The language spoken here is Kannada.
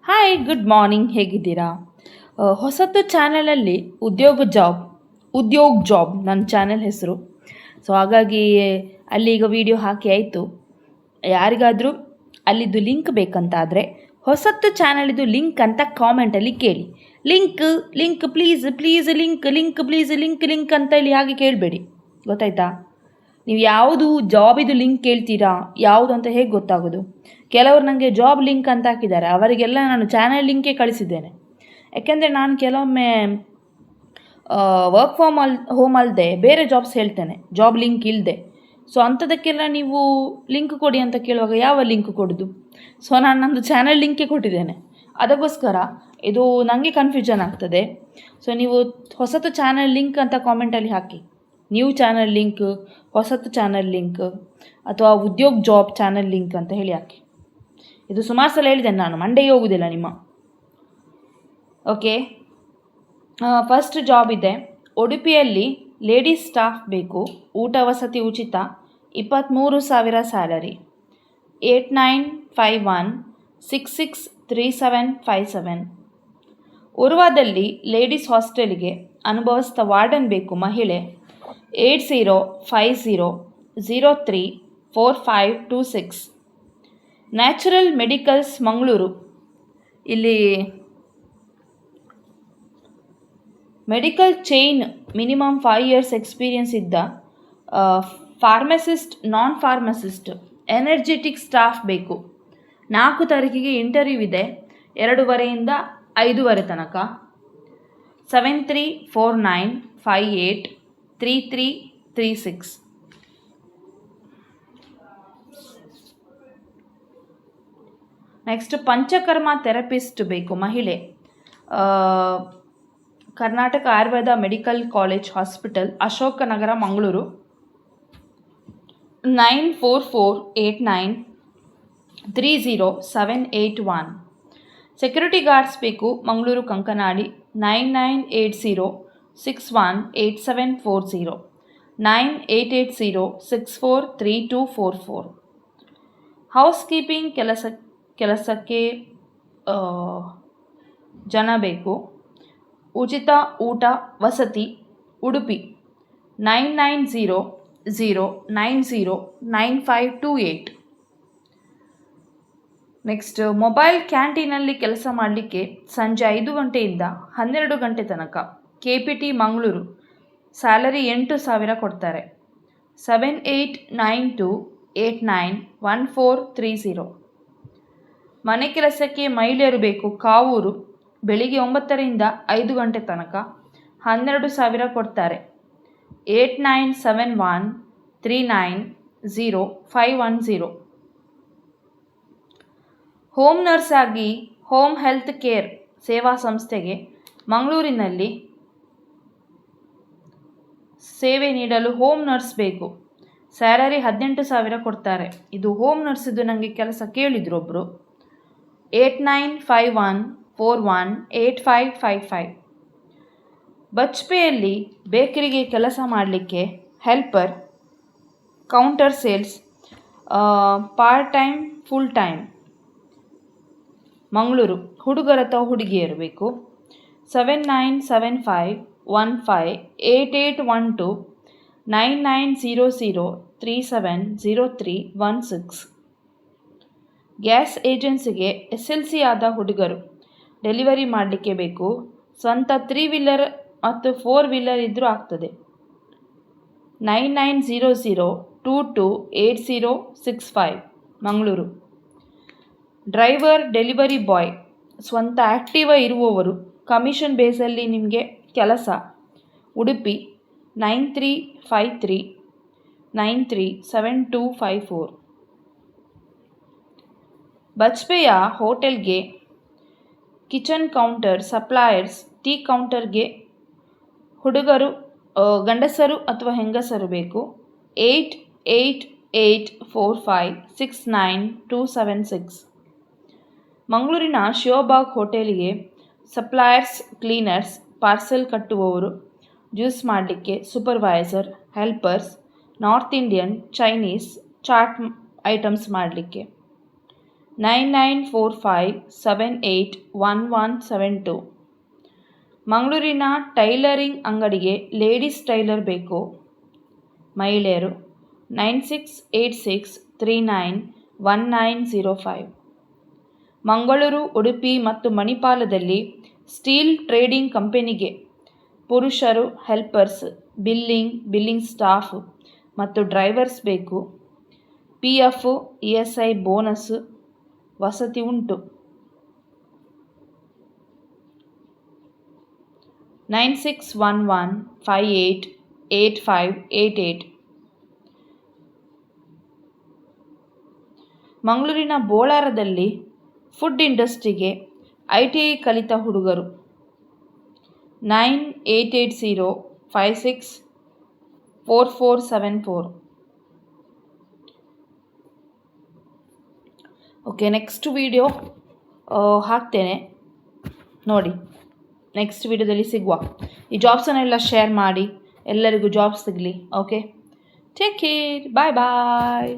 ಹಾಯ್ ಗುಡ್ ಮಾರ್ನಿಂಗ್, ಹೇಗಿದ್ದೀರಾ? ಹೊಸತು ಚಾನಲಲ್ಲಿ ಉದ್ಯೋಗ್ ಜಾಬ್ ನನ್ನ ಚಾನೆಲ್ ಹೆಸರು. ಸೊ ಹಾಗಾಗಿ ಅಲ್ಲಿ ಈಗ ವಿಡಿಯೋ ಹಾಕಿ ಆಯಿತು. ಯಾರಿಗಾದರೂ ಅಲ್ಲಿದ್ದು ಲಿಂಕ್ ಬೇಕಂತಾದರೆ ಹೊಸತು ಚಾನಲಿದು ಲಿಂಕ್ ಅಂತ ಕಾಮೆಂಟಲ್ಲಿ ಕೇಳಿ. Link link please please link link please link link ಅಂತ ಇಲ್ಲಿ ಹಾಗೆ ಕೇಳಬೇಡಿ, ಗೊತ್ತಾಯ್ತಾ? ನೀವು ಯಾವುದು ಜಾಬಿದು ಲಿಂಕ್ ಕೇಳ್ತೀರಾ, ಯಾವುದು ಅಂತ ಹೇಗೆ ಗೊತ್ತಾಗೋದು? ಕೆಲವರು ನನಗೆ ಜಾಬ್ ಲಿಂಕ್ ಅಂತ ಹಾಕಿದ್ದಾರೆ, ಅವರಿಗೆಲ್ಲ ನಾನು ಚಾನಲ್ ಲಿಂಕೇ ಕಳಿಸಿದ್ದೇನೆ. ಯಾಕೆಂದರೆ ನಾನು ಕೆಲವೊಮ್ಮೆ ವರ್ಕ್ ಹೋಮ್ ಅಲ್ಲದೆ ಬೇರೆ ಜಾಬ್ಸ್ ಹೇಳ್ತೇನೆ, ಜಾಬ್ ಲಿಂಕ್ ಇಲ್ಲದೆ. ಸೊ ಅಂಥದಕ್ಕೆಲ್ಲ ನೀವು ಲಿಂಕ್ ಕೊಡಿ ಅಂತ ಕೇಳುವಾಗ ಯಾವ ಲಿಂಕ್ ಕೊಡೋದು? ಸೊ ನಾನು ನಮ್ಮದು ಚಾನಲ್ ಲಿಂಕೇ ಕೊಟ್ಟಿದ್ದೇನೆ. ಅದಕ್ಕೋಸ್ಕರ ಇದು ನನಗೆ ಕನ್ಫ್ಯೂಷನ್ ಆಗ್ತದೆ. ಸೊ ನೀವು ಹೊಸತು ಚಾನಲ್ ಲಿಂಕ್ ಅಂತ ಕಾಮೆಂಟಲ್ಲಿ ಹಾಕಿ. ನ್ಯೂ ಚಾನಲ್ ಲಿಂಕ್, ಹೊಸತು ಚಾನಲ್ ಲಿಂಕ್ ಅಥವಾ ಉದ್ಯೋಗ್ ಜಾಬ್ ಚಾನಲ್ ಲಿಂಕ್ ಅಂತ ಹೇಳಿ ಹಾಕಿ. ಇದು ಸುಮಾರು ಸಲ ಹೇಳಿದ್ದೇನೆ, ನಾನು ಮಂಡೆಗೆ ಹೋಗುವುದಿಲ್ಲ ನಿಮ್ಮ. ಓಕೆ, ಫಸ್ಟ್ ಜಾಬ್ ಇದೆ. ಉಡುಪಿಯಲ್ಲಿ ಲೇಡೀಸ್ ಸ್ಟಾಫ್ ಬೇಕು, ಊಟ ವಸತಿ ಉಚಿತ, 23,000 ಸ್ಯಾಲರಿ. 8951663757. ಉರ್ವಾದಲ್ಲಿ ಲೇಡೀಸ್ ಹಾಸ್ಟೆಲ್ಗೆ ಅನುಭವಸ್ಥ ವಾರ್ಡನ್ ಬೇಕು, ಮಹಿಳೆ. 8050034526. Natural medicals Mangaluru. ಇಲ್ಲಿ medical chain minimum 5 years experience ಇದ್ದ pharmacist, non pharmacist, energetic staff ಬೇಕು. 4 ತಾರೀಕಿಗೆ ಇಂಟರ್ವ್ಯೂ ಇದೆ, 2:30 5:30 ತನಕ. 7349583336. ನೆಕ್ಸ್ಟ್ ಪಂಚಕರ್ಮ ಥೆರಪಿಸ್ಟ್ ಬೇಕು, ಮಹಿಳೆ. Karnataka Ayurveda medical college hospital, Ashok Nagar, Mangaluru. 9448930781. Security guards ಬೇಕು, ಮಂಗಳೂರು ಕಂಕನಾಡಿ. 9980618740 9880643244. ಹೌಸ್ ಕೀಪಿಂಗ್ ಕೆಲಸಕ್ಕೆ ಜನ ಬೇಕು. ಉಚಿತ ಊಟ ವಸತಿ, ಉಡುಪಿ. 9900909528. ನೆಕ್ಸ್ಟ್ ಮೊಬೈಲ್ ಕ್ಯಾಂಟೀನಲ್ಲಿ ಕೆಲಸ ಮಾಡಲಿಕ್ಕೆ ಸಂಜೆ 5 ಗಂಟೆಯಿಂದ 12 ಗಂಟೆ ತನಕ. KPT ಮಂಗಳೂರು. ಸ್ಯಾಲರಿ 8,000 ಕೊಡ್ತಾರೆ. 7892891430. ಮನೆ ಕೆಲಸಕ್ಕೆ ಮಹಿಳೆಯರು ಬೇಕು, ಕಾವೂರು. ಬೆಳಿಗ್ಗೆ 9ರಿಂದ 5 ಗಂಟೆ ತನಕ, 12,000 ಕೊಡ್ತಾರೆ. 8971390510. ಹೋಮ್ ನರ್ಸ್ ಆಗಿ ಹೋಮ್ ಹೆಲ್ತ್ ಕೇರ್ ಸೇವಾ ಸಂಸ್ಥೆಗೆ ಮಂಗಳೂರಿನಲ್ಲಿ ಸೇವೆ ನೀಡಲು ಹೋಮ್ ನರ್ಸ್ ಬೇಕು. ಸ್ಯಾಲರಿ 18,000 ಕೊಡ್ತಾರೆ. ಇದು ಹೋಮ್ ನರ್ಸಿದ್ದು ನನಗೆ ಕೆಲಸ ಕೇಳಿದ್ರು ಒಬ್ಬರು. 8951418555. ಬಜ್ಪೆಯಲ್ಲಿ ಬೇಕರಿಗೆ ಕೆಲಸ ಮಾಡಲಿಕ್ಕೆ helper, counter sales, part time full time. Mangaluru. ಹುಡುಗರ ಅಥವಾ ಹುಡುಗಿಯರು ಬೇಕು. 7975158812 9900370316. ಗ್ಯಾಸ್ ಏಜೆನ್ಸಿಗೆ SLC ಆದ ಹುಡುಗರು ಡೆಲಿವರಿ ಮಾಡಲಿಕ್ಕೆ ಬೇಕು. ಸ್ವಂತ 3 ವೀಲರ್ ಮತ್ತು 4 ವೀಲರ್ ಇದ್ದರೂ ಆಗ್ತದೆ. 9900228065 ಮಂಗಳೂರು. ಡ್ರೈವರ್, ಡೆಲಿವರಿ ಬಾಯ್, ಸ್ವಂತ ಆ್ಯಕ್ಟಿವ ಇರುವವರು, ಕಮಿಷನ್ ಬೇಸಲ್ಲಿ ನಿಮಗೆ ಕೆಲಸ. ಉಡುಪಿ. 9353937254. ಬಜ್ಪೆಯ ಹೋಟೆಲ್ಗೆ ಕಿಚನ್ ಕೌಂಟರ್, ಸಪ್ಲೈಯರ್ಸ್, ಟೀ ಕೌಂಟರ್ಗೆ ಹುಡುಗರು, ಗಂಡಸರು ಅಥವಾ ಹೆಂಗಸರು ಬೇಕು. 8884569276. ಮಂಗಳೂರಿನ ಶಿವಬಾಗ್ ಹೋಟೆಲಿಗೆ ಸಪ್ಲೈಯರ್ಸ್, ಕ್ಲೀನರ್ಸ್, ಪಾರ್ಸೆಲ್ ಕಟ್ಟುವವರು, ಜ್ಯೂಸ್ ಮಾಡಲಿಕ್ಕೆ supervisor, helpers, North Indian, Chinese, chaat items ಮಾಡಲಿಕ್ಕೆ. 9945781172. ಮಂಗಳೂರಿನ ಟೈಲರಿಂಗ್ ಅಂಗಡಿಗೆ ಲೇಡೀಸ್ ಟೈಲರ್ ಬೇಕು, ಮಹಿಳೆಯರು 9686391905. ಮಂಗಳೂರು, ಉಡುಪಿ ಮತ್ತು ಮಣಿಪಾಲದಲ್ಲಿ ಸ್ಟೀಲ್ ಟ್ರೇಡಿಂಗ್ ಕಂಪನಿಗೆ ಪುರುಷರು ಹೆಲ್ಪರ್ಸ್, ಬಿಲ್ಲಿಂಗ್ ಸ್ಟಾಫ್ ಮತ್ತು ಡ್ರೈವರ್ಸ್ ಬೇಕು. PF, ESI ಬೋನಸ್, ವಸತಿ ಉಂಟು. 9611588588. ಮಂಗಳೂರಿನ ಬೋಳಾರದಲ್ಲಿ ಫುಡ್ ಇಂಡಸ್ಟ್ರಿಗೆ ITI ಕಲಿತ ಹುಡುಗರು 9880564474. ಓಕೆ, ನೆಕ್ಸ್ಟ್ ವಿಡಿಯೋ ಹಾಕ್ತೇನೆ ನೋಡಿ. ನೆಕ್ಸ್ಟ್ ವಿಡಿಯೋದಲ್ಲಿ ಸಿಗುವ. ಈ ಜಾಬ್ಸನ್ನೆಲ್ಲ ಶೇರ್ ಮಾಡಿ, ಎಲ್ಲರಿಗೂ ಜಾಬ್ ಸಿಗಲಿ. ಓಕೆ, ಟೇಕ್ ಕೇರ್, ಬಾಯ್ ಬಾಯ್.